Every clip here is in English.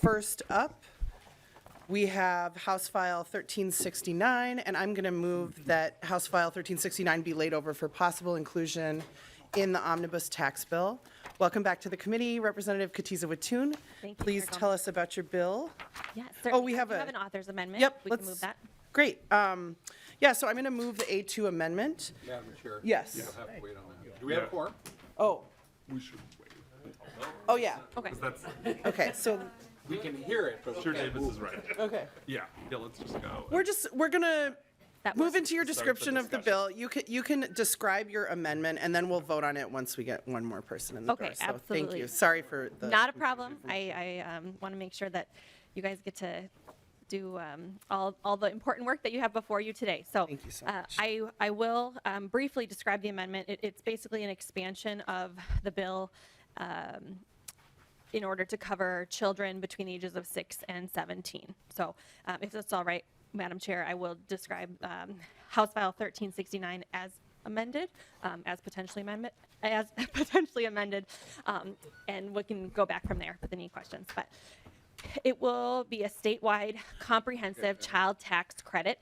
First up, we have House File 1369, and I'm going to move that House File 1369 be laid over for possible inclusion in the omnibus tax bill. Welcome back to the committee, Representative Katiza-Watun. Thank you, Please Chair tell us about your bill. Yes, Oh, we have an author's amendment. Yep, We can move that. Great. Yeah, so I'm going to move the A2 amendment. Madam Chair. Yes. We'll have to wait on that. Do we have a quorum? Oh, We should wait. oh, yeah. Okay. That's, Okay, so, We can hear it, but we sure can't Davis move is it. right. okay. Yeah, let's just go. We're going to That move works. into your Start the description of the bill. You can describe your amendment, and then we'll vote on it once we get one more person in the Okay, door. So thank absolutely. you. Sorry for the. Not a problem. I want to make sure that you guys get to do all the important work that you have before you today. So, Thank you so much. I will briefly describe the amendment. It's basically an expansion of the bill in order to cover children between the ages of 6 and 17. So, if that's all right, Madam Chair, I will describe House File 1369 as amended, as potentially amended, and we can go back from there with any questions. But it will be a statewide comprehensive child tax credit.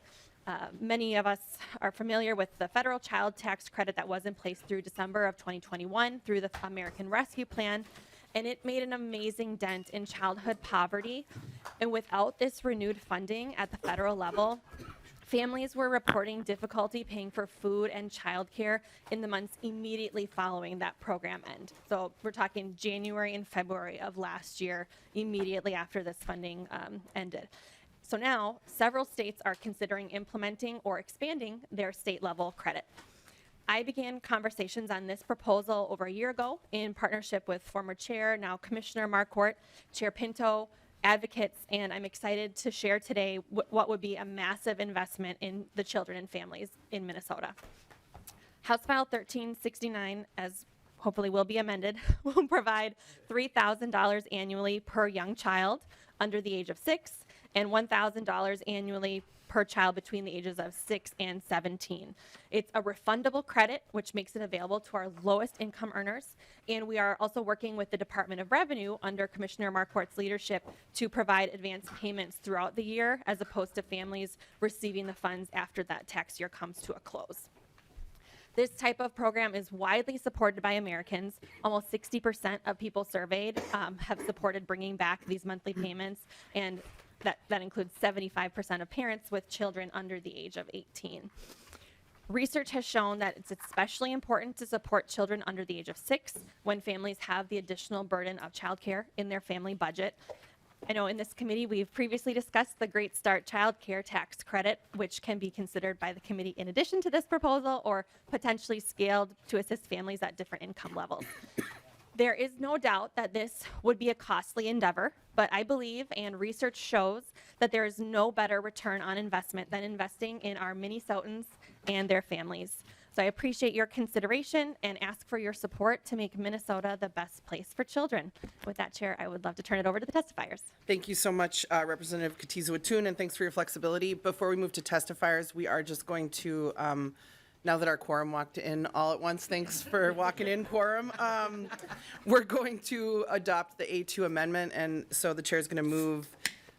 Many of us are familiar with the federal child tax credit that was in place through December of 2021 through the American Rescue Plan, and it made an amazing dent in childhood poverty. And without this renewed funding at the federal level, families were reporting difficulty paying for food and childcare in the months immediately following that program end. So we're talking January and February of last year, immediately after this funding ended. So now, several states are considering implementing or expanding their state-level credit. I began conversations on this proposal over a year ago in partnership with former Chair, now Commissioner Marquardt, Chair Pinto, advocates, and I'm excited to share today what would be a massive investment in the children and families in Minnesota. House File 1369, as hopefully will be amended, will provide $3,000 annually per young child under the age of 6 and $1,000 annually per child between the ages of 6 and 17. It's a refundable credit, which makes it available to our lowest income earners. And we are also working with the Department of Revenue under Commissioner Marquardt's leadership to provide advance payments throughout the year, as opposed to families receiving the funds after that tax year comes to a close. This type of program is widely supported by Americans. Almost 60% of people surveyed have supported bringing back these monthly payments, and that includes 75% of parents with children under the age of 18. Research has shown that it's especially important to support children under the age of 6 when families have the additional burden of childcare in their family budget. I know in this committee we've previously discussed the Great Start Child Care Tax Credit, which can be considered by the committee in addition to this proposal or potentially scaled to assist families at different income levels. There is no doubt that this would be a costly endeavor, but I believe and research shows that there is no better return on investment than investing in our Minnesotans and their families. So I appreciate your consideration and ask for your support to make Minnesota the best place for children. With that, Chair, I would love to turn it over to the testifiers. Thank you so much, Representative Katiza-Watun, and thanks for your flexibility. Before we move to testifiers, we are just going to, now that our quorum walked in all at once, thanks for walking in, quorum. We're going to adopt the A2 amendment, and so the chair is going to move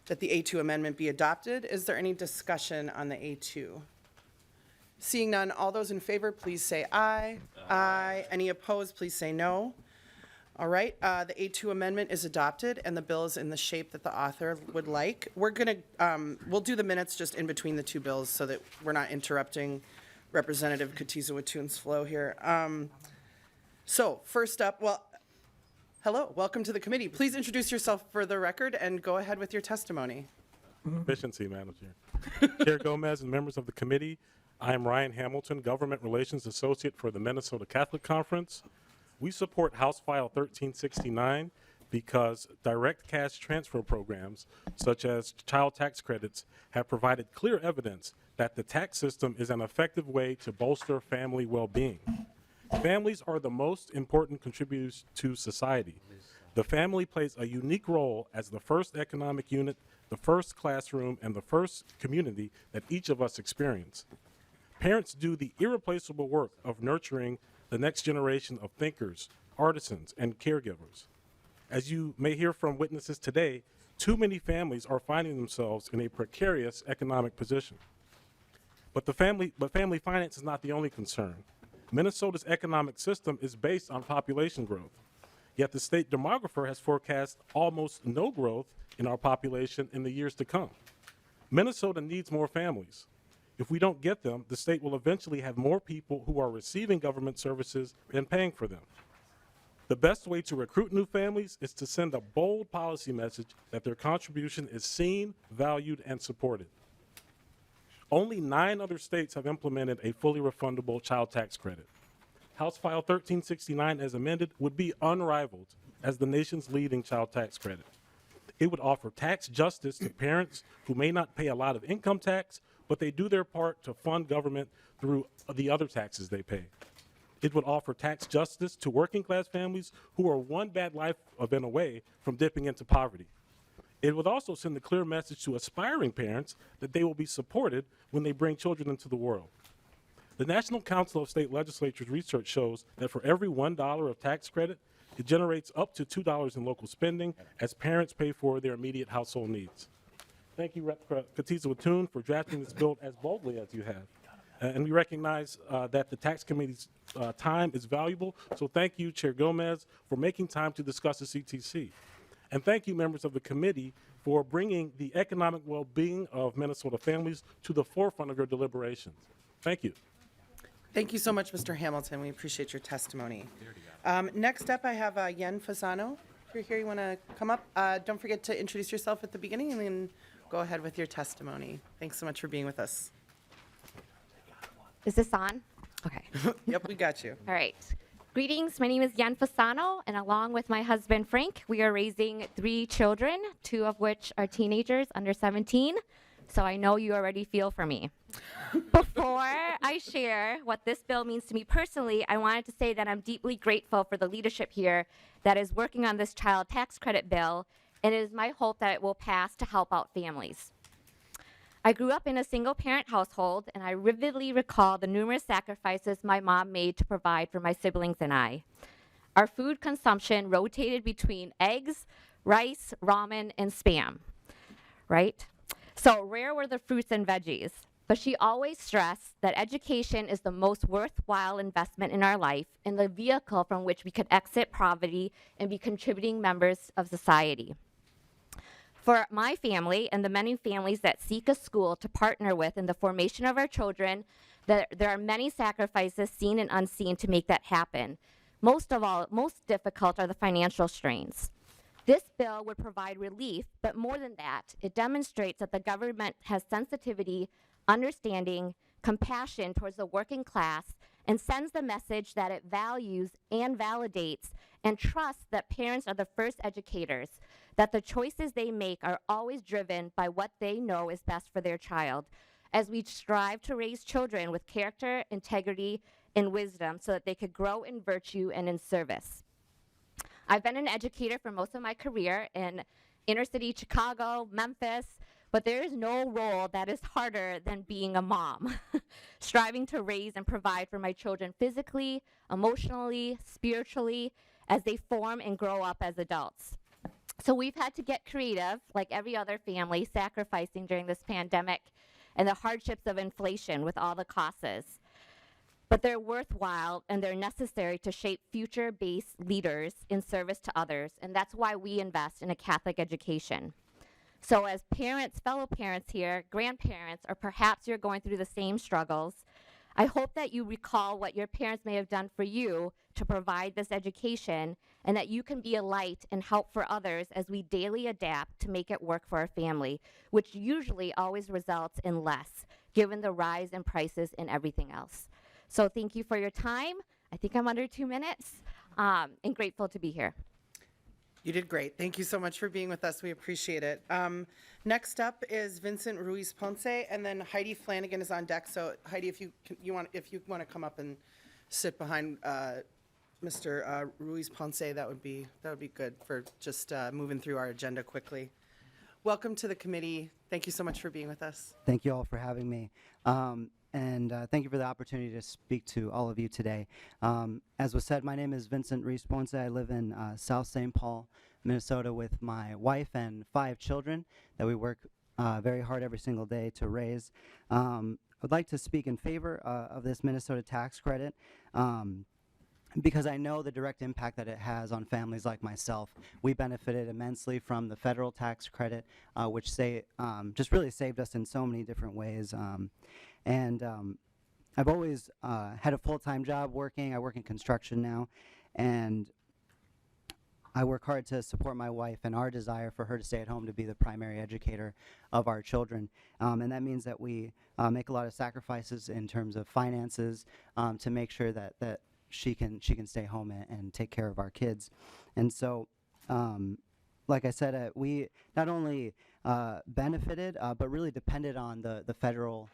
that the A2 amendment be adopted. Is there any discussion on the A2? Seeing none, all those in favor, please say aye. Aye. Any opposed, please say no. All right, the A2 amendment is adopted, and the bill is in the shape that the author would like. We're going to, we'll do the minutes just in between the two bills so that we're not interrupting Representative Katiza-Watun's flow here. So first up, well, hello, welcome to the committee. Please introduce yourself for the record and go ahead with your testimony. Efficiency, Madam Chair. Chair Gomez and members of the committee, I am Ryan Hamilton, Government Relations Associate for the Minnesota Catholic Conference. We support House File 1369 because direct cash transfer programs, such as child tax credits, have provided clear evidence that the tax system is an effective way to bolster family well-being. Families are the most important contributors to society. The family plays a unique role as the first economic unit, the first classroom, and the first community that each of us experience. Parents do the irreplaceable work of nurturing the next generation of thinkers, artisans, and caregivers. As you may hear from witnesses today, too many families are finding themselves in a precarious economic position. But family finance is not the only concern. Minnesota's economic system is based on population growth. Yet the state demographer has forecast almost no growth in our population in the years to come. Minnesota needs more families. If we don't get them, the state will eventually have more people who are receiving government services and paying for them. The best way to recruit new families is to send a bold policy message that their contribution is seen, valued, and supported. Only 9 other states have implemented a fully refundable child tax credit. House File 1369 as amended would be unrivaled as the nation's leading child tax credit. It would offer tax justice to parents who may not pay a lot of income tax, but they do their part to fund government through the other taxes they pay. It would offer tax justice to working class families who are one bad life event away from dipping into poverty. It would also send a clear message to aspiring parents that they will be supported when they bring children into the world. The National Council of State Legislatures research shows that for every $1 of tax credit, it generates up to $2 in local spending as parents pay for their immediate household needs. Thank you, Rep. Katiza-Wattoon, for drafting this bill as boldly as you have. And we recognize that the Tax Committee's time is valuable, so thank you, Chair Gomez, for making time to discuss the CTC. And thank you, members of the committee, for bringing the economic well-being of Minnesota families to the forefront of your deliberations. Thank you. Thank you so much, Mr. Hamilton. We appreciate your testimony. Next up, I have Yen Fasano. If you're here, you want to come up. Don't forget to introduce yourself at the beginning and then go ahead with your testimony. Thanks so much for being with us. Is this on? Okay. Yep, we got you. All right. Greetings. My name is Yen Fasano, and along with my husband, Frank, we are raising 3 children, 2 of which are teenagers under 17. So I know you already feel for me. Before I share what this bill means to me personally, I wanted to say that I'm deeply grateful for the leadership here that is working on this child tax credit bill, and it is my hope that it will pass to help out families. I grew up in a single-parent household, and I vividly recall the numerous sacrifices my mom made to provide for my siblings and I. Our food consumption rotated between eggs, rice, ramen, and Spam, right? So rare were the fruits and veggies, but she always stressed that education is the most worthwhile investment in our life and the vehicle from which we could exit poverty and be contributing members of society. For my family and the many families that seek a school to partner with in the formation of our children, there are many sacrifices seen and unseen to make that happen. Most difficult are the financial strains. This bill would provide relief, but more than that, it demonstrates that the government has sensitivity, understanding, compassion towards the working class, and sends the message that it values and validates and trusts that parents are the first educators, that the choices they make are always driven by what they know is best for their child, as we strive to raise children with character, integrity, and wisdom so that they could grow in virtue and in service. I've been an educator for most of my career in inner city Chicago, Memphis, but there is no role that is harder than being a mom, striving to raise and provide for my children physically, emotionally, spiritually, as they form and grow up as adults. So we've had to get creative, like every other family, sacrificing during this pandemic and the hardships of inflation with all the costs. But they're worthwhile and they're necessary to shape future-based leaders in service to others, and that's why we invest in a Catholic education. So as parents, fellow parents here, grandparents, or perhaps you're going through the same struggles, I hope that you recall what your parents may have done for you to provide this education, and that you can be a light and help for others as we daily adapt to make it work for our family, which usually always results in less, given the rise in prices and everything else. So thank you for your time. I think I'm under 2 minutes, and grateful to be here. You did great. Thank you so much for being with us. We appreciate it. Next up is Vincent Ruiz Ponce, and then Heidi Flanagan is on deck. So Heidi, if you want to come up and sit behind Mr. Ruiz Ponce, that would be good for just moving through our agenda quickly. Welcome to the committee. Thank you so much for being with us. Thank you all for having me. And thank you for the opportunity to speak to all of you today. As was said, my name is Vincent Ruiz Ponce. I live in South St. Paul, Minnesota with my wife and 5 children that we work very hard every single day to raise. I'd like to speak in favor of this Minnesota tax credit because I know the direct impact that it has on families like myself. We benefited immensely from the federal tax credit, which just really saved us in so many different ways. I've always had a full-time job working. I work in construction now, and I work hard to support my wife and our desire for her to stay at home to be the primary educator of our children. And that means that we make a lot of sacrifices in terms of finances to make sure that she can stay home and take care of our kids. And so, like I said, we not only benefited, but really depended on the federal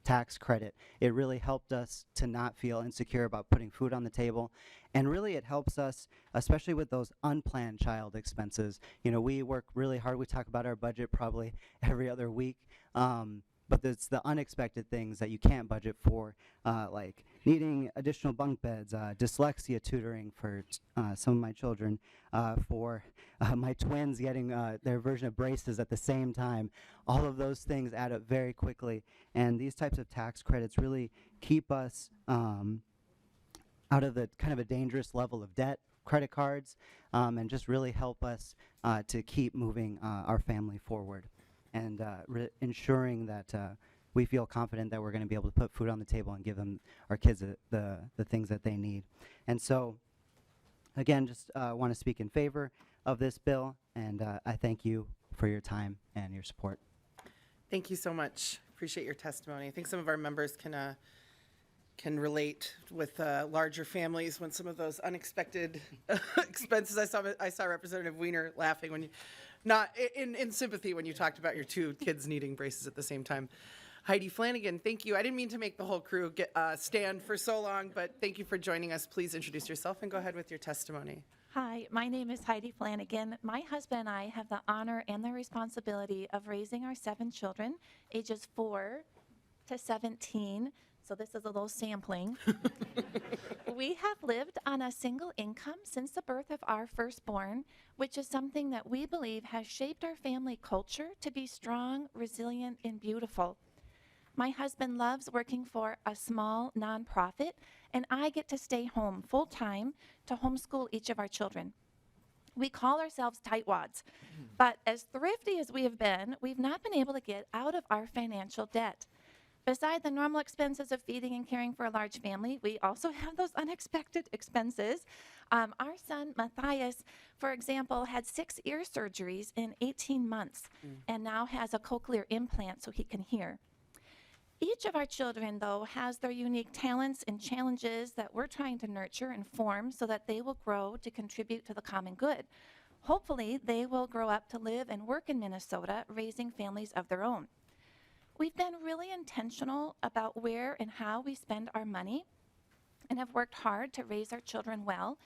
tax credit. It really helped us to not feel insecure about putting food on the table. And really it helps us, especially with those unplanned child expenses. You know, we work really hard. We talk about our budget probably every other week. But it's the unexpected things that you can't budget for, like needing additional bunk beds, dyslexia tutoring for some of my children, for my twins getting their version of braces at the same time. All of those things add up very quickly, and these types of tax credits really keep us out of the kind of a dangerous level of debt, credit cards, and just really help us to keep moving our family forward. And ensuring that we feel confident that we're going to be able to put food on the table and give them, our kids, the things that they need. And so, again, just want to speak in favor of this bill, and I thank you for your time and your support. Thank you so much. Appreciate your testimony. I think some of our members can relate with larger families when some of those unexpected expenses. I saw Representative Wiener laughing when you, not in sympathy when you talked about your 2 kids needing braces at the same time. Heidi Flanagan, thank you. I didn't mean to make the whole crew stand for so long, but thank you for joining us. Please introduce yourself and go ahead with your testimony. Hi, my name is Heidi Flanagan. My husband and I have the honor and the responsibility of raising our 7 children, ages 4 to 17. So this is a little sampling. We have lived on a single income since the birth of our firstborn, which is something that we believe has shaped our family culture to be strong, resilient, and beautiful. My husband loves working for a small nonprofit, and I get to stay home full-time to homeschool each of our children. We call ourselves tightwads, but as thrifty as we have been, we've not been able to get out of our financial debt. Beside the normal expenses of feeding and caring for a large family, we also have those unexpected expenses. Our son, Matthias, for example, had 6 ear surgeries in 18 months and now has a cochlear implant so he can hear. Each of our children, though, has their unique talents and challenges that we're trying to nurture and form so that they will grow to contribute to the common good. Hopefully, they will grow up to live and work in Minnesota, raising families of their own. We've been really intentional about where and how we spend our money and have worked hard to raise our children well.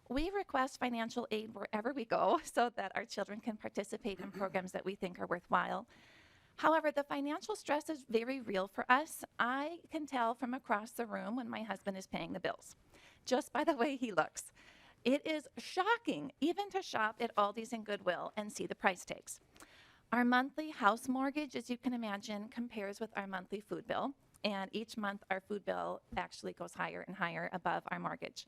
We request financial aid wherever we go so that our children can participate in programs that we think are worthwhile. However, the financial stress is very real for us. I can tell from across the room when my husband is paying the bills, just by the way he looks. It is shocking even to shop at Aldi's and Goodwill and see the price tags. Our monthly house mortgage, as you can imagine, compares with our monthly food bill, and each month our food bill actually goes higher and higher above our mortgage.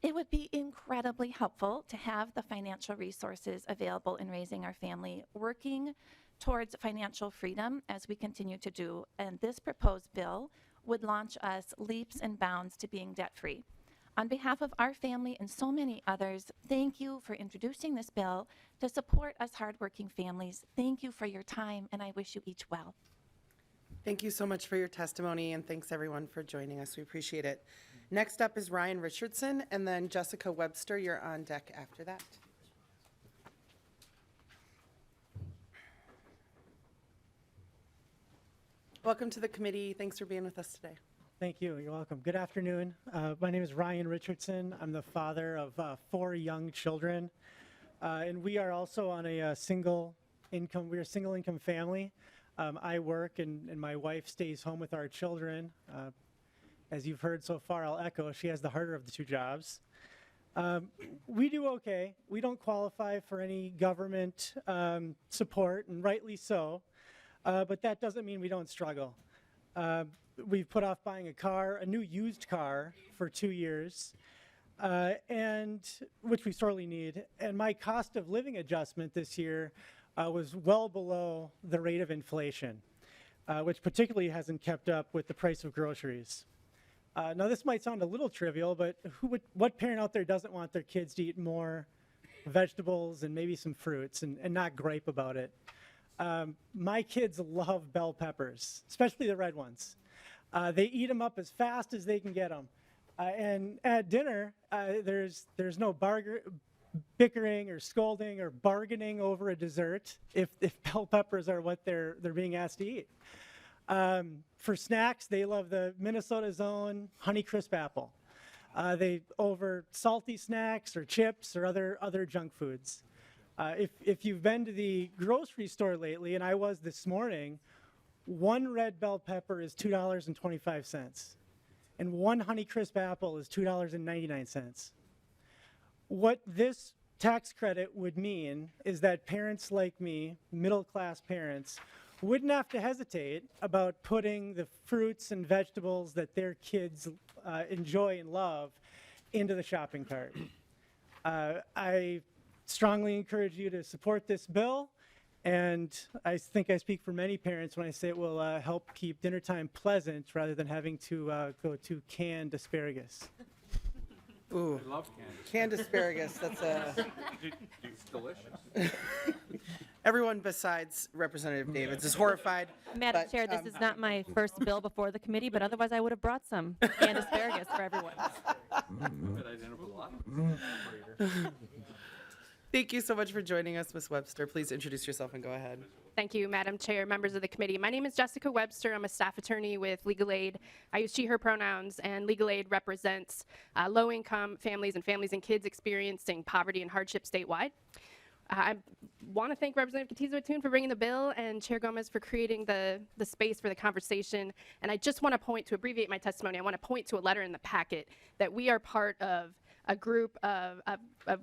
It would be incredibly helpful to have the financial resources available in raising our family, working towards financial freedom as we continue to do, and this proposed bill would launch us leaps and bounds to being debt-free. On behalf of our family and so many others, thank you for introducing this bill to support us hardworking families. Thank you for your time, and I wish you each well. Thank you so much for your testimony, and thanks everyone for joining us. We appreciate it. Next up is Ryan Richardson, and then Jessica Webster. You're on deck after that. Welcome to the committee. Thanks for being with us today. Thank you. You're welcome. Good afternoon. My name is Ryan Richardson. I'm the father of 4 young children, and we are also on a single income. We're a single income family. I work, and my wife stays home with our children. As you've heard so far, I'll echo, she has the harder of the 2 jobs. We do okay. We don't qualify for any government support, and rightly so. But that doesn't mean we don't struggle. We've put off buying a new used car for 2 years, and which we sorely need. And my cost of living adjustment this year was well below the rate of inflation, which particularly hasn't kept up with the price of groceries. Now, this might sound a little trivial, but what parent out there doesn't want their kids to eat more vegetables and maybe some fruits and not gripe about it? My kids love bell peppers, especially the red ones. They eat them up as fast as they can get them. And at dinner, there's no bickering or scolding or bargaining over a dessert if bell peppers are what they're being asked to eat. For snacks, they love the Minnesota's own Honeycrisp apple. They over salty snacks or chips or other junk foods. If you've been to the grocery store lately, and I was this morning, one red bell pepper is $2.25, and one Honeycrisp apple is $2.99. What this tax credit would mean is that parents like me, middle-class parents, wouldn't have to hesitate about putting the fruits and vegetables that their kids enjoy and love into the shopping cart. I strongly encourage you to support this bill, and I think I speak for many parents when I say it will help keep dinner time pleasant rather than having to go to canned asparagus. Ooh, I love candy. canned asparagus, that's a... It's delicious. Everyone besides Representative Davids is horrified. Madam but, Chair, this is not my first bill before the committee, but otherwise I would have brought some canned asparagus for everyone. But I didn't put a lot. Thank you so much for joining us, Ms. Webster. Please introduce yourself and go ahead. Thank you, Madam Chair, members of the committee. My name is Jessica Webster. I'm a staff attorney with Legal Aid. I use she, her pronouns, and Legal Aid represents low-income families and families and kids experiencing poverty and hardship statewide. I want to thank Representative Katiza-Watun for bringing the bill and Chair Gomez for creating the space for the conversation. And I just want to point, to abbreviate my testimony, I want to point to a letter in the packet that we are part of a group of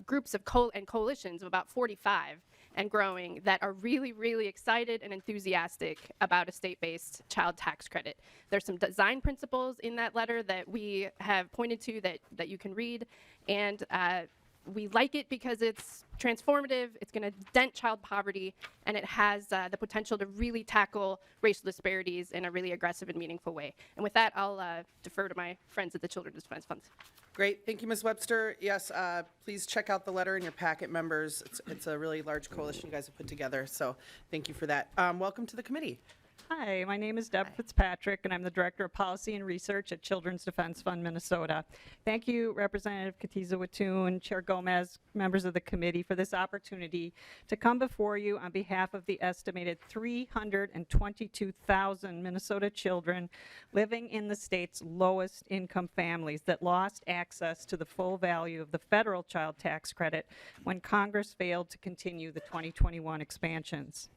groups of and coalitions of about 45 and growing that are really, really excited and enthusiastic about a state-based child tax credit. There's some design principles in that letter that we have pointed to that you can read, and we like it because it's transformative, it's going to dent child poverty, and it has the potential to really tackle racial disparities in a really aggressive and meaningful way. And with that, I'll defer to my friends at the Children's Defense Funds. Great, thank you, Ms. Webster. Yes, please check out the letter in your packet, members. It's a really large coalition you guys have put together, so thank you for that. Welcome to the committee. Hi, my name is Debra Fitzpatrick, and I'm the Director of Policy and Research at Children's Defense Fund, Minnesota. Thank you, Representative Katiza-Watun, Chair Gomez, members of the committee, for this opportunity to come before you on behalf of the estimated 322,000 Minnesota children living in the state's lowest income families that lost access to the full value of the federal child tax credit when Congress failed to continue the 2021 expansions.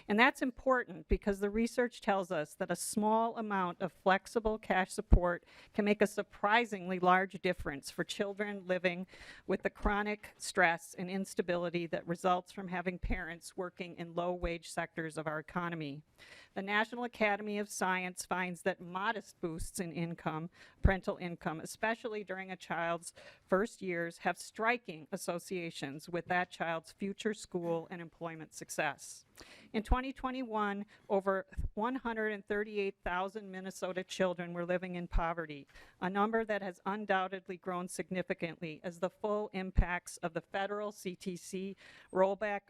And that's important because the research tells us that a small amount of flexible cash support can make a surprisingly large difference for children living with the chronic stress and instability that results from having parents working in low-wage sectors of our economy. The National Academy of Science finds that modest boosts in income, parental income, especially during a child's first years, have striking associations with that child's future school and employment success. In 2021, over 138,000 Minnesota children were living in poverty, a number that has undoubtedly grown significantly as the full impacts of the federal CTC rollback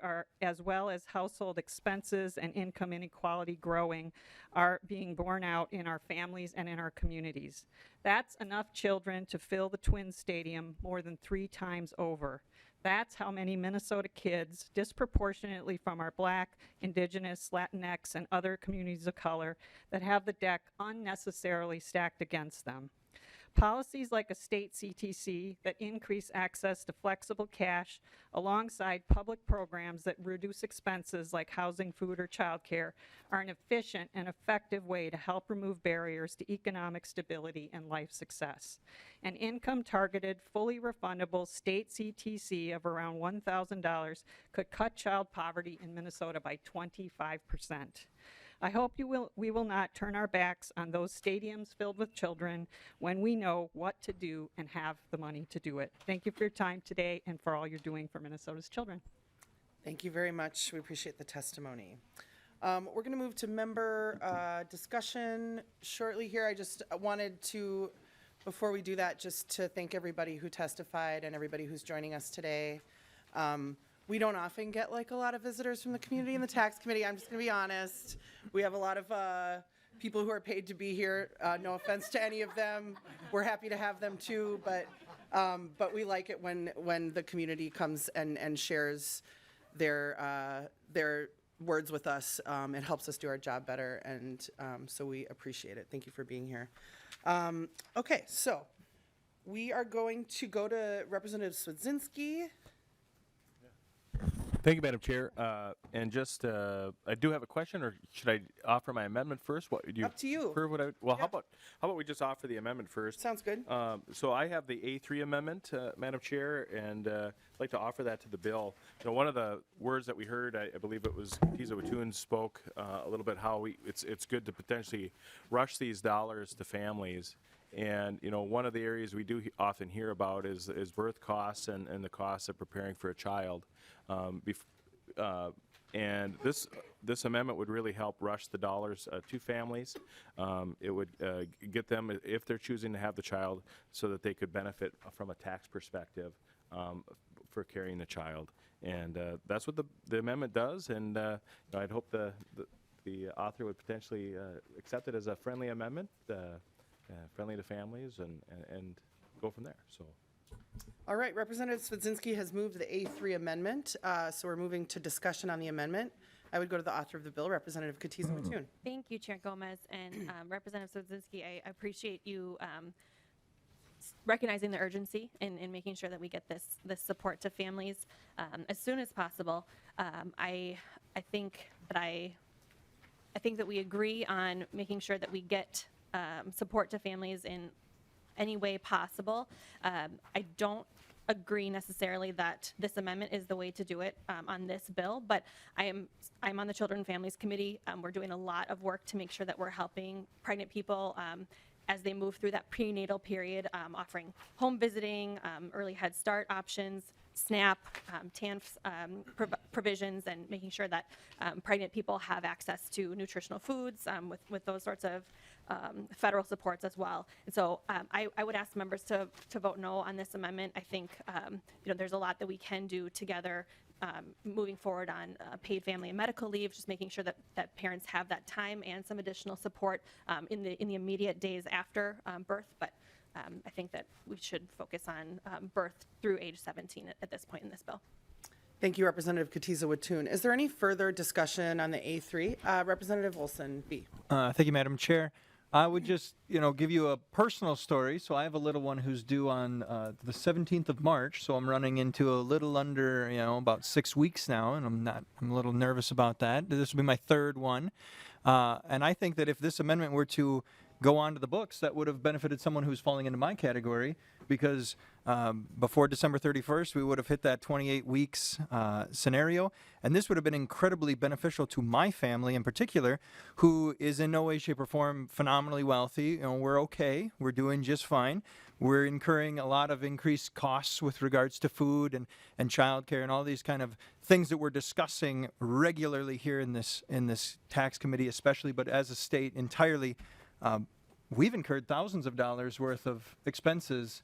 as well as household expenses and income inequality growing are being borne out in our families and in our communities. That's enough children to fill the Twin Stadium more than 3 times over. That's how many Minnesota kids, disproportionately from our Black, Indigenous, Latinx, and other communities of color, that have the deck unnecessarily stacked against them. Policies like a state CTC that increase access to flexible cash alongside public programs that reduce expenses like housing, food, or childcare are an efficient and effective way to help remove barriers to economic stability and life success. An income-targeted, fully refundable state CTC of around $1,000 could cut child poverty in Minnesota by 25%. I hope we will not turn our backs on those stadiums filled with children when we know what to do and have the money to do it. Thank you for your time today and for all you're doing for Minnesota's children. Thank you very much. We appreciate the testimony. We're going to move to member discussion shortly here. I just wanted to, before we do that, just to thank everybody who testified and everybody who's joining us today. We don't often get like a lot of visitors from the community and the tax committee. I'm just going to be honest. We have a lot of people who are paid to be here. No offense to any of them. We're happy to have them too, but we like it when the community comes and shares their words with us. It helps us do our job better, and so we appreciate it. Thank you for being here. Okay, so we are going to go to Representative Swedzinski. Thank you, Madam Chair. And just, I do have a question, or should I offer my amendment first? What do you? Up to you. Well, how about we just offer the amendment first? Sounds good. So I have the A3 amendment, Madam Chair, and I'd like to offer that to the bill. You know, one of the words that we heard, I believe it was Katiza Watun spoke a little bit how it's good to potentially rush these dollars to families. And, you know, one of the areas we do often hear about is birth costs and the costs of preparing for a child. And this amendment would really help rush the dollars to families. It would get them, if they're choosing to have the child, so that they could benefit from a tax perspective for carrying the child. And that's what the amendment does. And I'd hope the author would potentially accept it as a friendly amendment, friendly to families, and go from there. So. All right, Representative Swedzinski has moved the A3 amendment, so we're moving to discussion on the amendment. I would go to the author of the bill, Representative Katiza Watun. Thank you, Chair Gomez, and Representative Swedzinski. I appreciate you recognizing the urgency in making sure that we get this support to families as soon as possible. I think that we agree on making sure that we get support to families in any way possible. I don't agree necessarily that this amendment is the way to do it on this bill, but I'm on the Children and Families Committee. We're doing a lot of work to make sure that we're helping pregnant people as they move through that prenatal period, offering home visiting, early Head Start options, SNAP, TANF provisions, and making sure that pregnant people have access to nutritional foods with those sorts of federal supports as well. And so I would ask members to vote no on this amendment. I think there's a lot that we can do together moving forward on paid family and medical leave, just making sure that parents have that time and some additional support in the immediate days after birth. But I think that we should focus on birth through age 17 at this point in this bill. Thank you, Representative Katiza Watun. Is there any further discussion on the A3? Representative Olson, B. Thank you, Madam Chair. I would just, give you a personal story. So I have a little one who's due on the 17th of March. So I'm running into a little under, about 6 weeks now, and I'm a little nervous about that. This will be my third one. And I think that if this amendment were to go on to the books, that would have benefited someone who's falling into my category, because before December 31st, we would have hit that 28 weeks scenario. And this would have been incredibly beneficial to my family in particular, who is in no way, shape, or form phenomenally wealthy. We're okay. We're doing just fine. We're incurring a lot of increased costs with regards to food and childcare and all these kind of things that we're discussing regularly here in this tax committee, especially, but as a state entirely. We've incurred thousands of dollars worth of expenses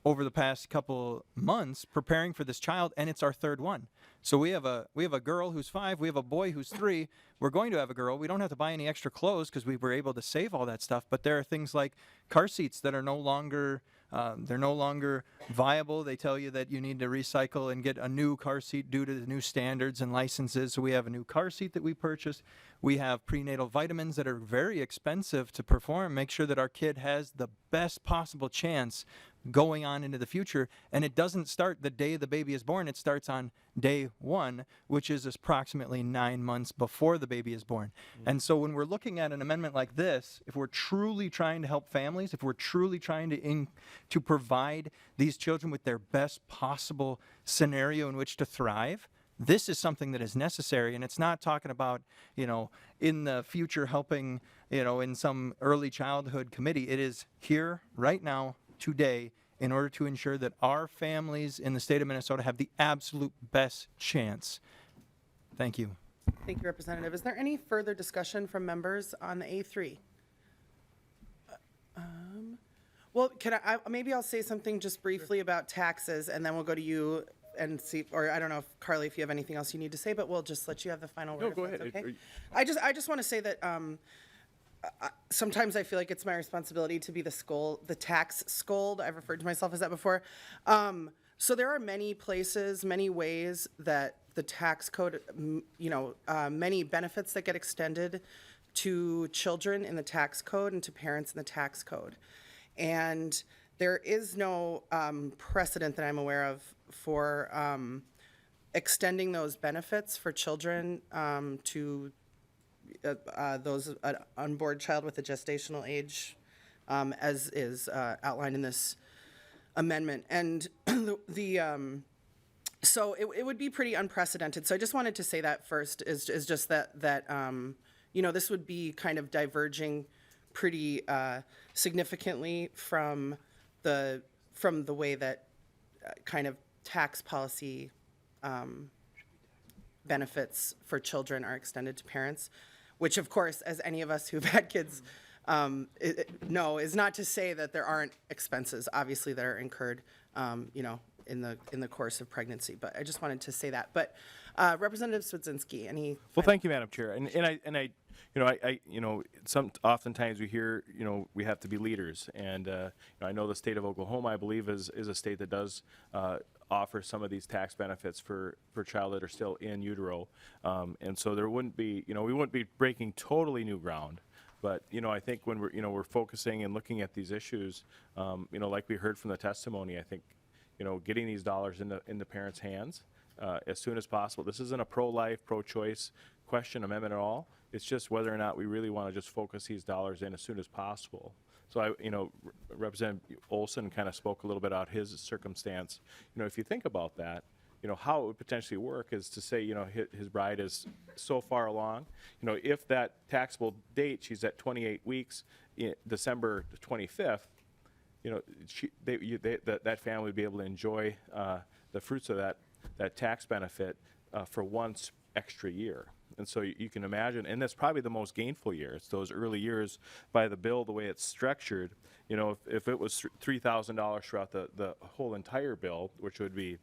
over the past couple months preparing for this child, and it's our third one. So we have a girl who's 5, we have a boy who's 3. We're going to have a girl. We don't have to buy any extra clothes because we were able to save all that stuff, but there are things like car seats that are no longer They're no longer viable. They tell you that you need to recycle and get a new car seat due to the new standards and licenses. So we have a new car seat that we purchased. We have prenatal vitamins that are very expensive to perform. Make sure that our kid has the best possible chance going on into the future. And it doesn't start the day the baby is born. It starts on day one, which is approximately 9 months before the baby is born. And so when we're looking at an amendment like this, if we're truly trying to help families, if we're truly trying to provide these children with their best possible scenario in which to thrive, this is something that is necessary. And it's not talking about, in the future helping, in some early childhood committee. It is here right now, today, in order to ensure that our families in the state of Minnesota have the absolute best chance. Thank you. Thank you, Representative. Is there any further discussion from members on the A3? Well, maybe I'll say something just briefly about taxes, and then we'll go to you and see, or I don't know if Carly, if you have anything else you need to say, but we'll just let you have the final word. No, if go that's ahead. Okay? I just want to say that sometimes I feel like it's my responsibility to be the tax scold. I've referred to myself as that before. So there are many places, many ways that the tax code, many benefits that get extended to children in the tax code and to parents in the tax code. And there is no precedent that I'm aware of for extending those benefits for children to those unborn child with a gestational age, as is outlined in this amendment. And so it would be pretty unprecedented. So I just wanted to say that first is just that this would be kind of diverging pretty significantly from the way that kind of tax policy benefits for children are extended to parents, which of course, as any of us who've had kids know, is not to say that there aren't expenses, obviously, that are incurred, in the course of pregnancy. But I just wanted to say that. But Representative Swedzinski, any? Well, thank you, Madam Chair. Oftentimes we hear, we have to be leaders. And I know the state of Oklahoma, I believe, is a state that does offer some of these tax benefits for child that are still in utero. And so there wouldn't be, we wouldn't be breaking totally new ground. But, I think when we're focusing and looking at these issues, like we heard from the testimony, I think, getting these dollars in the parents' hands as soon as possible. This isn't a pro-life, pro-choice question amendment at all. It's just whether or not we really want to just focus these dollars in as soon as possible. So Representative Olson kind of spoke a little bit about his circumstance. If you think about that, how it would potentially work is to say, his bride is so far along, if that taxable date, she's at 28 weeks, December 25th, that family would be able to enjoy the fruits of that tax benefit for one extra year. And so you can imagine, and that's probably the most gainful year. It's those early years by the bill, the way it's structured. If it was $3,000 throughout the whole entire bill, which would be,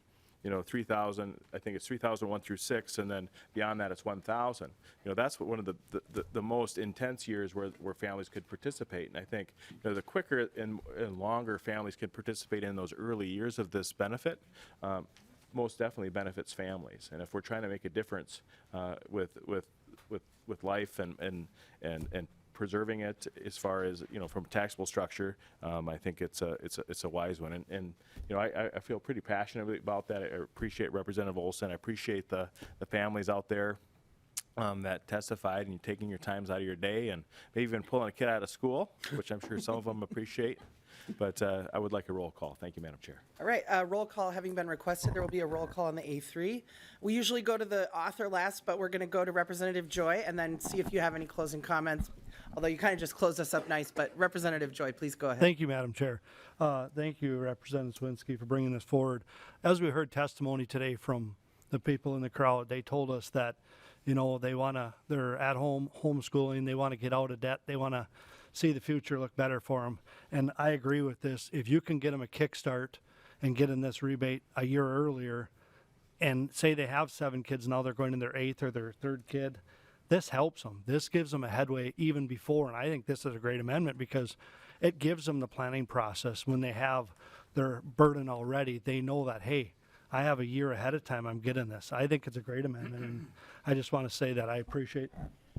3,000, I think it's 3,001 through 6, and then beyond that it's 1,000. That's one of the most intense years where families could participate. And I think, the quicker and longer families can participate in those early years of this benefit, most definitely benefits families. And if we're trying to make a difference with life and preserving it as far as from taxable structure, I think it's a wise one. And I feel pretty passionately about that. I appreciate Representative Olson. I appreciate the families out there that testified, and you taking your times out of your day and maybe even pulling a kid out of school, which I'm sure some of them appreciate. But I would like a roll call. Thank you, Madam Chair. All right, roll call having been requested, there will be a roll call on the A3. We usually go to the author last, but we're going to go to Representative Joy and then see if you have any closing comments. Although you kind of just closed us up nice, but Representative Joy, please go ahead. Thank you, Madam Chair. Thank you, Representative Swinski, for bringing this forward. As we heard testimony today from the people in the crowd, they told us that, they're at home homeschooling, they want to get out of debt, they want to see the future look better for them. And I agree with this. If you can get them a kickstart and get in this rebate a year earlier, and say they have 7 kids, now they're going to their 8th or their 3rd kid, this helps them. This gives them a headway even before. And I think this is a great amendment because it gives them the planning process. When they have their burden already, they know that, hey, I have a year ahead of time, I'm getting this. I think it's a great amendment, and I just want to say that I appreciate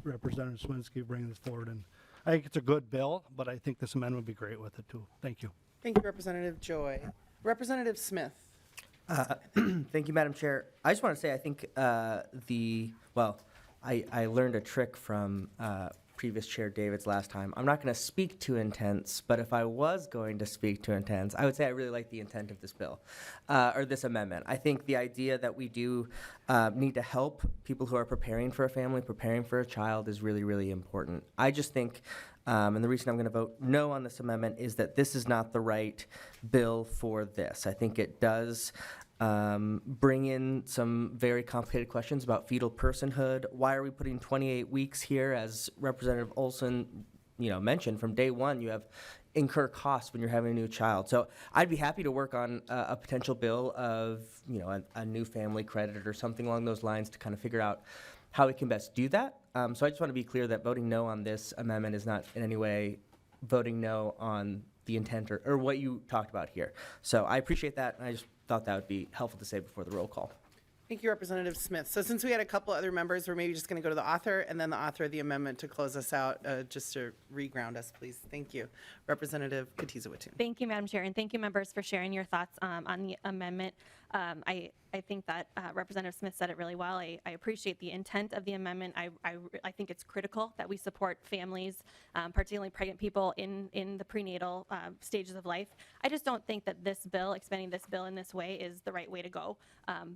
Representative Swinski bringing this forward, and I think it's a good bill, but I think this amendment would be great with it too. Thank you. Thank you, Representative Joy. Representative Smith. Thank you, Madam Chair. I just want to say I think I learned a trick from previous Chair David's last time. I'm not going to speak to intents, but if I was going to speak to intents, I would say I really like the intent of this bill, or this amendment. I think the idea that we do need to help people who are preparing for a family, preparing for a child is really, really important. I just think, and the reason I'm going to vote no on this amendment is that this is not the right bill for this. I think it does bring in some very complicated questions about fetal personhood. Why are we putting 28 weeks here? As Representative Olson, mentioned, from day one, you have incur costs when you're having a new child. So I'd be happy to work on a potential bill of, a new family credit or something along those lines to kind of figure out how we can best do that. So I just want to be clear that voting no on this amendment is not in any way voting no on the intent or what you talked about here. So I appreciate that, and I just thought that would be helpful to say before the roll call. Thank you, Representative Smith. So since we had a couple other members, we're maybe just going to go to the author and then the author of the amendment to close us out, just to reground us, please. Thank you. Representative Katiza-Watoon. Thank you, Madam Chair, and thank you, members, for sharing your thoughts on the amendment. I think that Representative Smith said it really well. I appreciate the intent of the amendment. I think it's critical that we support families, particularly pregnant people in the prenatal stages of life. I just don't think that this bill, expanding this bill in this way, is the right way to go.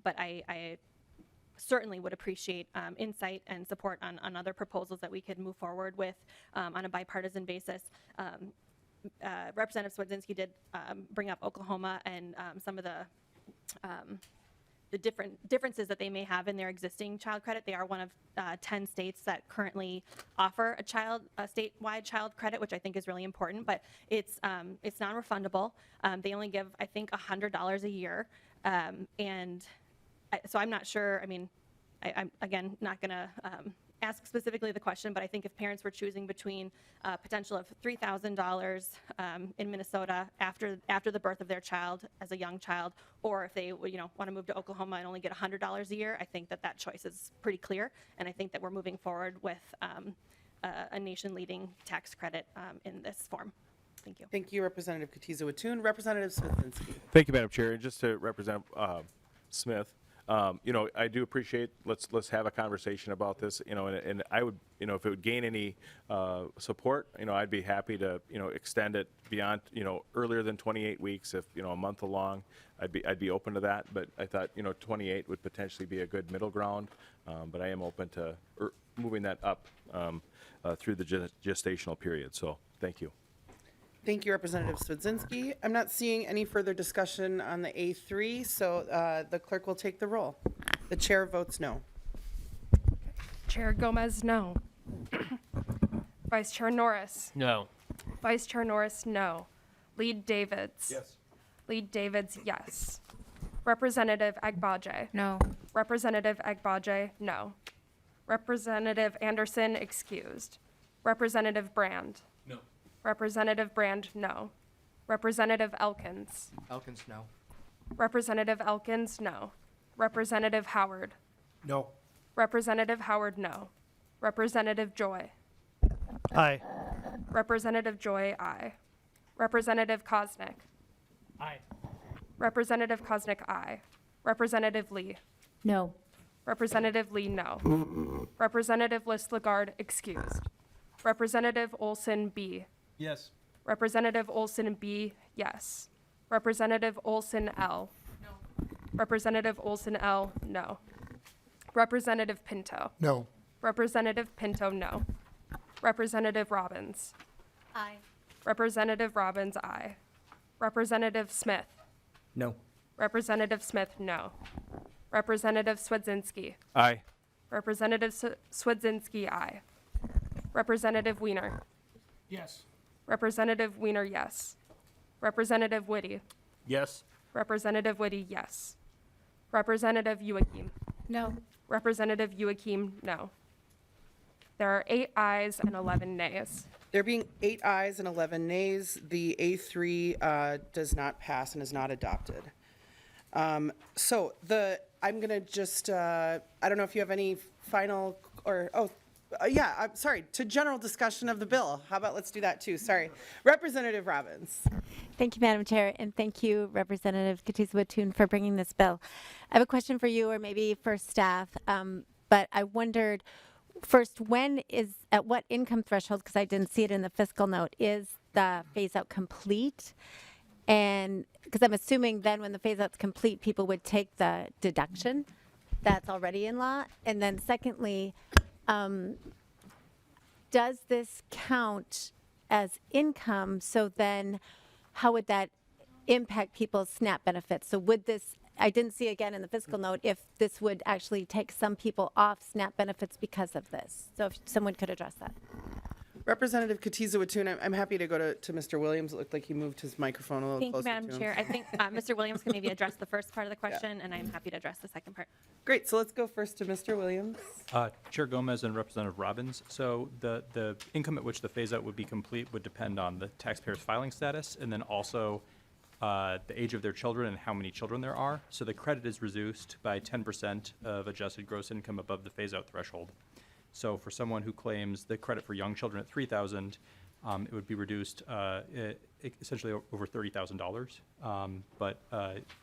But I certainly would appreciate insight and support on other proposals that we could move forward with on a bipartisan basis. Representative Swedzinski did bring up Oklahoma and some of the differences that they may have in their existing child credit. They are one of 10 states that currently offer a statewide child credit, which I think is really important, but it's non-refundable. They only give, I think, $100 a year. So I'm not sure, I'm again not gonna ask specifically the question, but I think if parents were choosing between potential of $3,000 in Minnesota after the birth of their child as a young child, or if they want to move to Oklahoma and only get $100 a year, I think that choice is pretty clear, and I think that we're moving forward with a nation-leading tax credit in this form. Thank you. Thank you, Representative Katiza-Watoon. Representative Swedzinski. Thank you, Madam Chair. And just to represent Smith, I do appreciate, let's have a conversation about this, and I would, if it would gain any support, I'd be happy to, extend it beyond, earlier than 28 weeks, if, a month along, I'd be open to that. But I thought, 28 would potentially be a good middle ground, but I am open to moving that up through the gestational period. So thank you. Thank you, Representative Swedzinski. I'm not seeing any further discussion on the A3, so the clerk will take the roll. The chair votes no. Chair Gomez, no. Vice Chair Norris. No. Vice Chair Norris, no. Lead Davids. Yes. Lead Davids, yes. Representative Agbaje. No. Representative Agbaje, no. Representative Anderson, excused. Representative Brand. No. Representative Brand, no. Representative Elkins. Elkins, no. Representative Elkins, no. Representative Howard. No. Representative Howard, no. Representative Joy. Aye. Representative Joy, aye. Representative Koznick. Aye. Representative Koznick, aye. Representative Lee. No. Representative Lee, no. Representative List-Lagarde, excused. Representative Olson, B. Yes. Representative Olson, B, yes. Representative Olson, L. No. Representative Olson, L, no. Representative Pinto. No. Representative Pinto, no. Representative Robbins. Aye. Representative Robbins, aye. Representative Smith. No. Representative Smith, no. Representative Swedzinski. Aye. Representative Swedzinski, aye. Representative Weiner. Yes. Representative Weiner, yes. Representative Whitty. Yes. Representative Whitty, yes. Representative Joachim. No. Representative Joachim, no. There are 8 ayes and 11 nays. There being 8 ayes and 11 nays, the A3 does not pass and is not adopted. I'm going to just, I don't know if you have any final, I'm sorry, to general discussion of the bill. How about let's do that too? Sorry. Representative Robbins. Thank you, Madam Chair, and thank you, Representative Katiza-Watun, for bringing this bill. I have a question for you, or maybe for staff, but I wondered, first, at what income threshold, because I didn't see it in the fiscal note, is the phase-out complete? And because I'm assuming then when the phase-out's complete, people would take the deduction that's already in law. And then secondly, does this count as income? So then how would that impact people's SNAP benefits? So would this, I didn't see again in the fiscal note, if this would actually take some people off SNAP benefits because of this. So if someone could address that. Representative Katiza-Watun, I'm happy to go to Mr. Williams. It looked like he moved his microphone a little Thank you, closer Madam to him. Chair. I think Mr. Williams can maybe address the first part of the question, and I'm happy to address the second part. Great, so let's go first to Mr. Williams. Chair Gomez and Representative Robbins. So the income at which the phase-out would be complete would depend on the taxpayer's filing status and then also the age of their children and how many children there are. So the credit is reduced by 10% of adjusted gross income above the phase-out threshold. So for someone who claims the credit for young children at $3,000, it would be reduced essentially over $30,000. But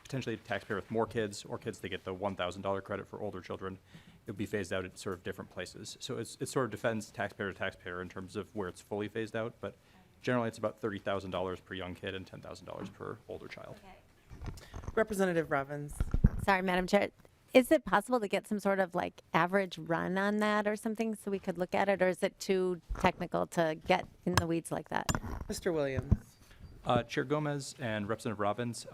potentially a taxpayer with more kids or kids, they get the $1,000 credit for older children. It would be phased out at sort of different places. So it sort of defends taxpayer to taxpayer in terms of where it's fully phased out. But generally, it's about $30,000 per young kid and $10,000 per older child. Representative Robbins. Sorry, Madam Chair. Is it possible to get some sort of like average run on that or something so we could look at it, or is it too technical to get in the weeds like that? Mr. Williams. Chair Gomez and Representative Robbins.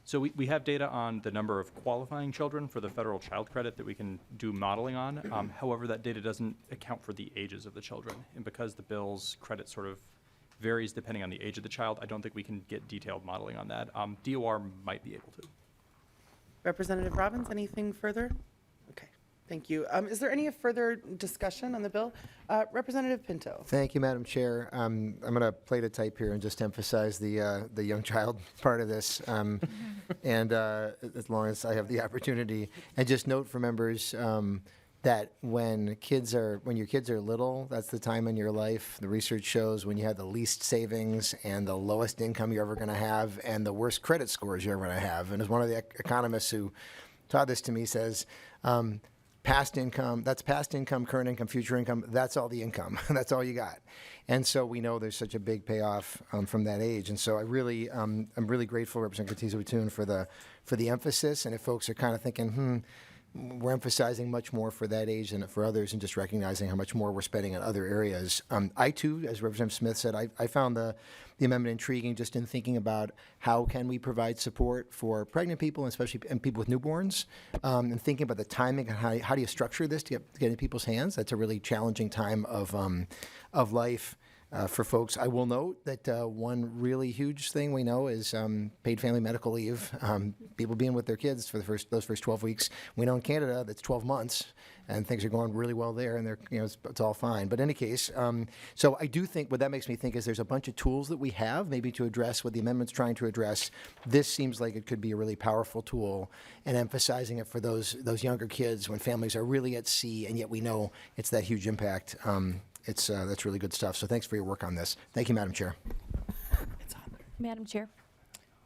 So we have data on the number of qualifying children for the federal child credit that we can do modeling on. However, that data doesn't account for the ages of the children. And because the bill's credit sort of varies depending on the age of the child, I don't think we can get detailed modeling on that. DOR might be able to. Representative Robbins, anything further? Okay, thank you. Is there any further discussion on the bill? Representative Pinto. Thank you, Madam Chair. I'm going to play to type here and just emphasize the young child part of this, and as long as I have the opportunity, and just note for members that when your kids are little, that's the time in your life, the research shows, when you have the least savings and the lowest income you're ever going to have and the worst credit scores you're ever going to have. And as one of the economists who taught this to me says, past income, that's past income, current income, future income, that's all the income. That's all you got. And so we know there's such a big payoff from that age. And so I'm really grateful, Representative Katiza-Watun, for the emphasis. And if folks are kind of thinking, we're emphasizing much more for that age than for others, and just recognizing how much more we're spending in other areas. I too, as Representative Smith said, I found the amendment intriguing just in thinking about how can we provide support for pregnant people, and especially and people with newborns, and thinking about the timing and how do you structure this to get it in people's hands. That's a really challenging time of life. For folks, I will note that one really huge thing we know is paid family medical leave. People being with their kids for those first 12 weeks. We know in Canada that's 12 months, and things are going really well there, and it's all fine. But in any case, so I do think what that makes me think is there's a bunch of tools that we have maybe to address what the amendment's trying to address. This seems like it could be a really powerful tool, and emphasizing it for those younger kids when families are really at sea, and yet we know it's that huge impact. That's really good stuff. So thanks for your work on this. Thank you, Madam Chair. Madam Chair.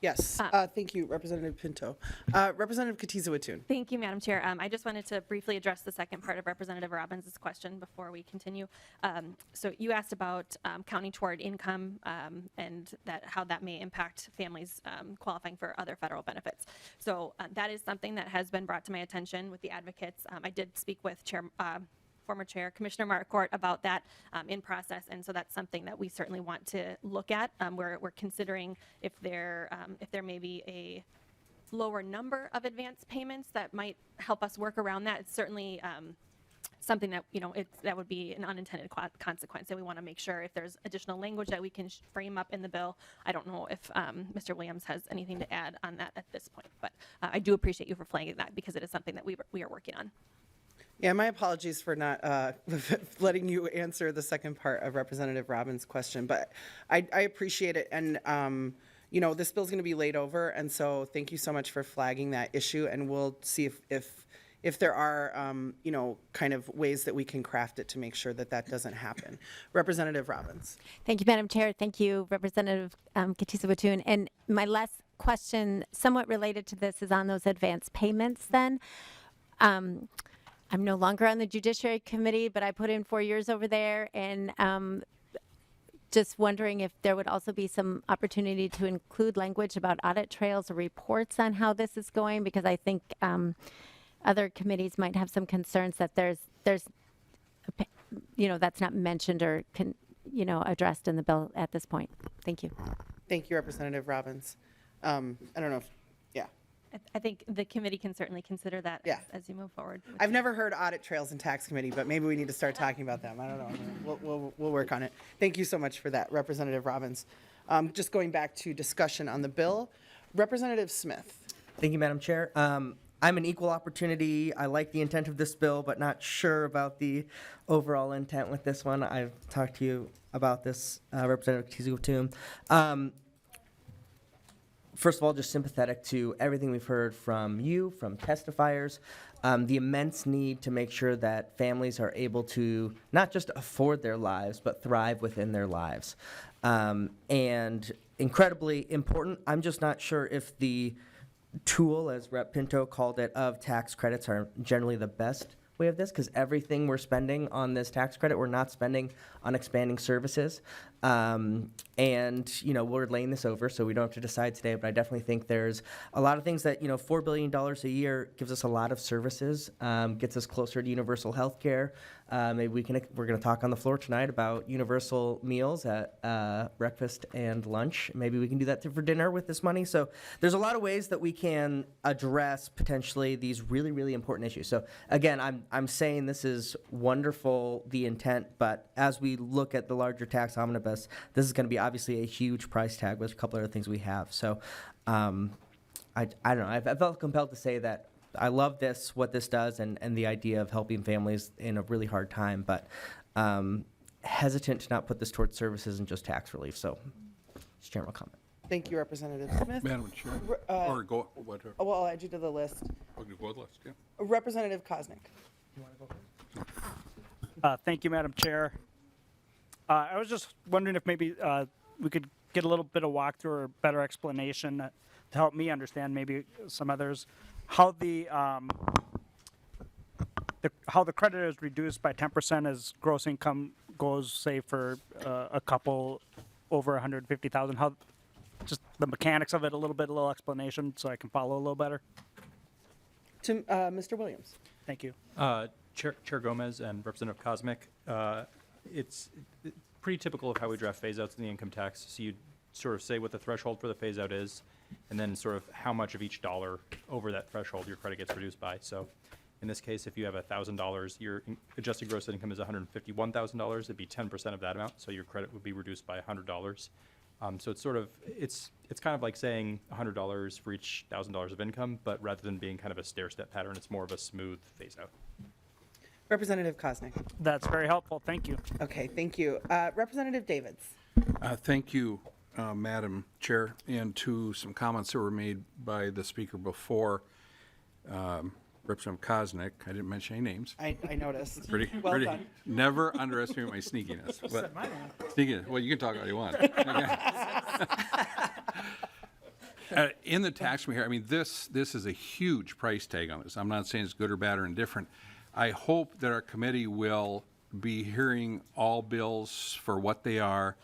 Yes, thank you, Representative Pinto. Representative Katiza-Watun. Thank you, Madam Chair. I just wanted to briefly address the second part of Representative Robbins' question before we continue. So you asked about counting toward income and how that may impact families qualifying for other federal benefits. So that is something that has been brought to my attention with the advocates. I did speak with former Chair Commissioner Marquardt about that in process, and so that's something that we certainly want to look at. We're considering if there may be a lower number of advance payments that might help us work around that. It's certainly something that that would be an unintended consequence, and we want to make sure if there's additional language that we can frame up in the bill. I don't know if Mr. Williams has anything to add on that at this point, but I do appreciate you for flagging that because it is something that we are working on. Yeah, my apologies for not letting you answer the second part of Representative Robbins' question, but I appreciate it. And, you know, this bill's going to be laid over, and so thank you so much for flagging that issue, and we'll see if there are, you know, kind of ways that we can craft it to make sure that that doesn't happen. Representative Robbins. Thank you, Madam Chair. Thank you, Representative Katiza-Watun. And my last question, somewhat related to this, is on those advance payments then. I'm no longer on the Judiciary Committee, but I put in 4 years over there, and just wondering if there would also be some opportunity to include language about audit trails or reports on how this is going, because I think other committees might have some concerns that there's you know, that's not mentioned or you know, addressed in the bill at this point. Thank you. Thank you, Representative Robbins. I don't know if, yeah. I think the committee can certainly consider that as you move forward. I've never heard audit trails in tax committee, but maybe we need to start talking about them. I don't know. We'll work on it. Thank you so much for that, Representative Robbins. Just going back to discussion on the bill, Representative Smith. Thank you, Madam Chair. I'm an equal opportunity. I like the intent of this bill, but not sure about the overall intent with this one. I've talked to you about this, Representative Katiza-Watun. First of all, just sympathetic to everything we've heard from you, from testifiers, the immense need to make sure that families are able to not just afford their lives, but thrive within their lives. And incredibly important, I'm just not sure if the tool, as Rep. Pinto called it, of tax credits are generally the best way of this, because everything we're spending on this tax credit, we're not spending on expanding services. And, you know, we're laying this over, so we don't have to decide today, but I definitely think there's a lot of things that, you know, $4 billion a year gives us a lot of services, gets us closer to universal health care. Maybe we're going to talk on the floor tonight about universal meals at breakfast and lunch. Maybe we can do that for dinner with this money. So there's a lot of ways that we can address potentially these really, really important issues. So again, I'm saying this is wonderful, the intent, but as we look at the larger tax omnibus, this is going to be obviously a huge price tag with a couple other things we have. So I don't know. I felt compelled to say that I love this, what this does, and the idea of helping families in a really hard time, but hesitant to not put this towards services and just tax relief. So just general comment. Thank you, Representative Smith. Madam Chair, or go, whatever. Oh, well, I'll add you to the list. Okay, go to the list, yeah. Representative Koznick. Thank you, Madam Chair. I was just wondering if maybe we could get a little bit of walkthrough or better explanation to help me understand, maybe some others, how the credit is reduced by 10% as gross income goes, say, for a couple over 150,000. How just the mechanics of it, a little explanation so I can follow a little better. To Mr. Williams. Thank you. Chair Gomez and Representative Koznick, it's pretty typical of how we draft phase-outs in the income tax. So you sort of say what the threshold for the phase-out is, and then sort of how much of each dollar over that threshold your credit gets reduced by. So in this case, if you have $1,000, your adjusted gross income is $151,000. It'd be 10% of that amount, so your credit would be reduced by $100. So it's sort of it's kind of like saying $100 for each $1,000 of income, but rather than being kind of a stair-step pattern, it's more of a smooth phase-out. Representative Koznick. That's very helpful. Thank you. Okay, thank you. Representative Davids. Thank you, Madam Chair, and to some comments that were made by the speaker before, Representative Koznick. I didn't mention any names. I noticed. Pretty. Done. Never underestimate my sneakiness. But sneakiness. Well, you can talk all you want. Okay. In the tax here, I mean, this is a huge price tag on this. I'm not saying it's good or bad or indifferent. I hope that our committee will be hearing all bills for what they are.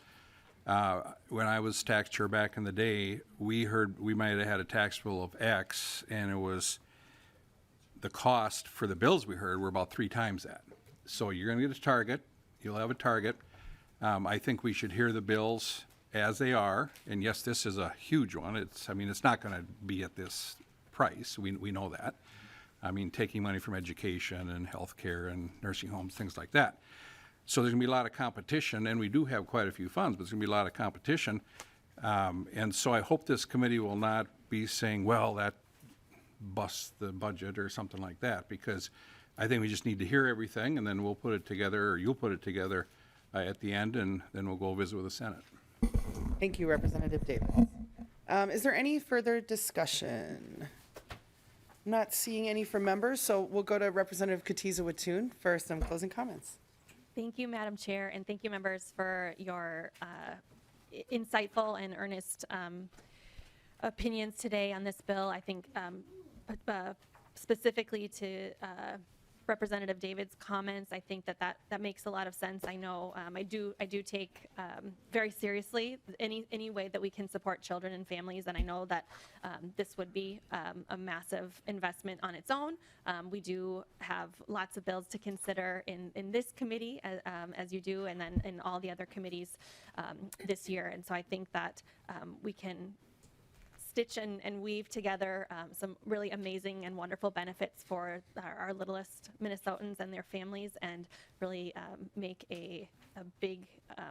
When I was tax chair back in the day, we heard we might have had a tax bill of X, and it was the cost for the bills we heard were about 3 times that. So you're going to get a target. You'll have a target. I think we should hear the bills as they are. And yes, this is a huge one. It's not going to be at this price. We know that. I mean, taking money from education and healthcare and nursing homes, things like that. So there's going to be a lot of competition, and we do have quite a few funds, but there's going to be a lot of competition. And so I hope this committee will not be saying, well, that busts the budget or something like that, because I think we just need to hear everything, and then we'll put it together, or you'll put it together at the end, and then we'll go visit with the Senate. Thank you, Representative Davis. Is there any further discussion? I'm not seeing any from members, so we'll go to Representative Katiza-Wattoon for some closing comments. Thank you, Madam Chair, and thank you, members, for your insightful and earnest opinions today on this bill. I think specifically to Representative David's comments, I think that makes a lot of sense. I know I do take very seriously any way that we can support children and families, and I know that this would be a massive investment on its own. We do have lots of bills to consider in this committee, as you do, and then in all the other committees this year. And so I think that we can stitch and weave together some really amazing and wonderful benefits for our littlest Minnesotans and their families, and really make a big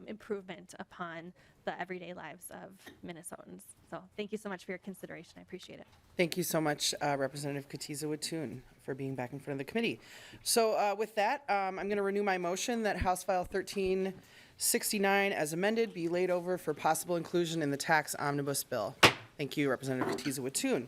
improvement upon the everyday lives of Minnesotans. So thank you so much for your consideration. I appreciate it. Thank you so much, Representative Katiza-Wattoon, for being back in front of the committee. So with that, I'm going to renew my motion that House File 1369 as amended be laid over for possible inclusion in the tax omnibus bill. Thank you, Representative Katiza-Wattoon.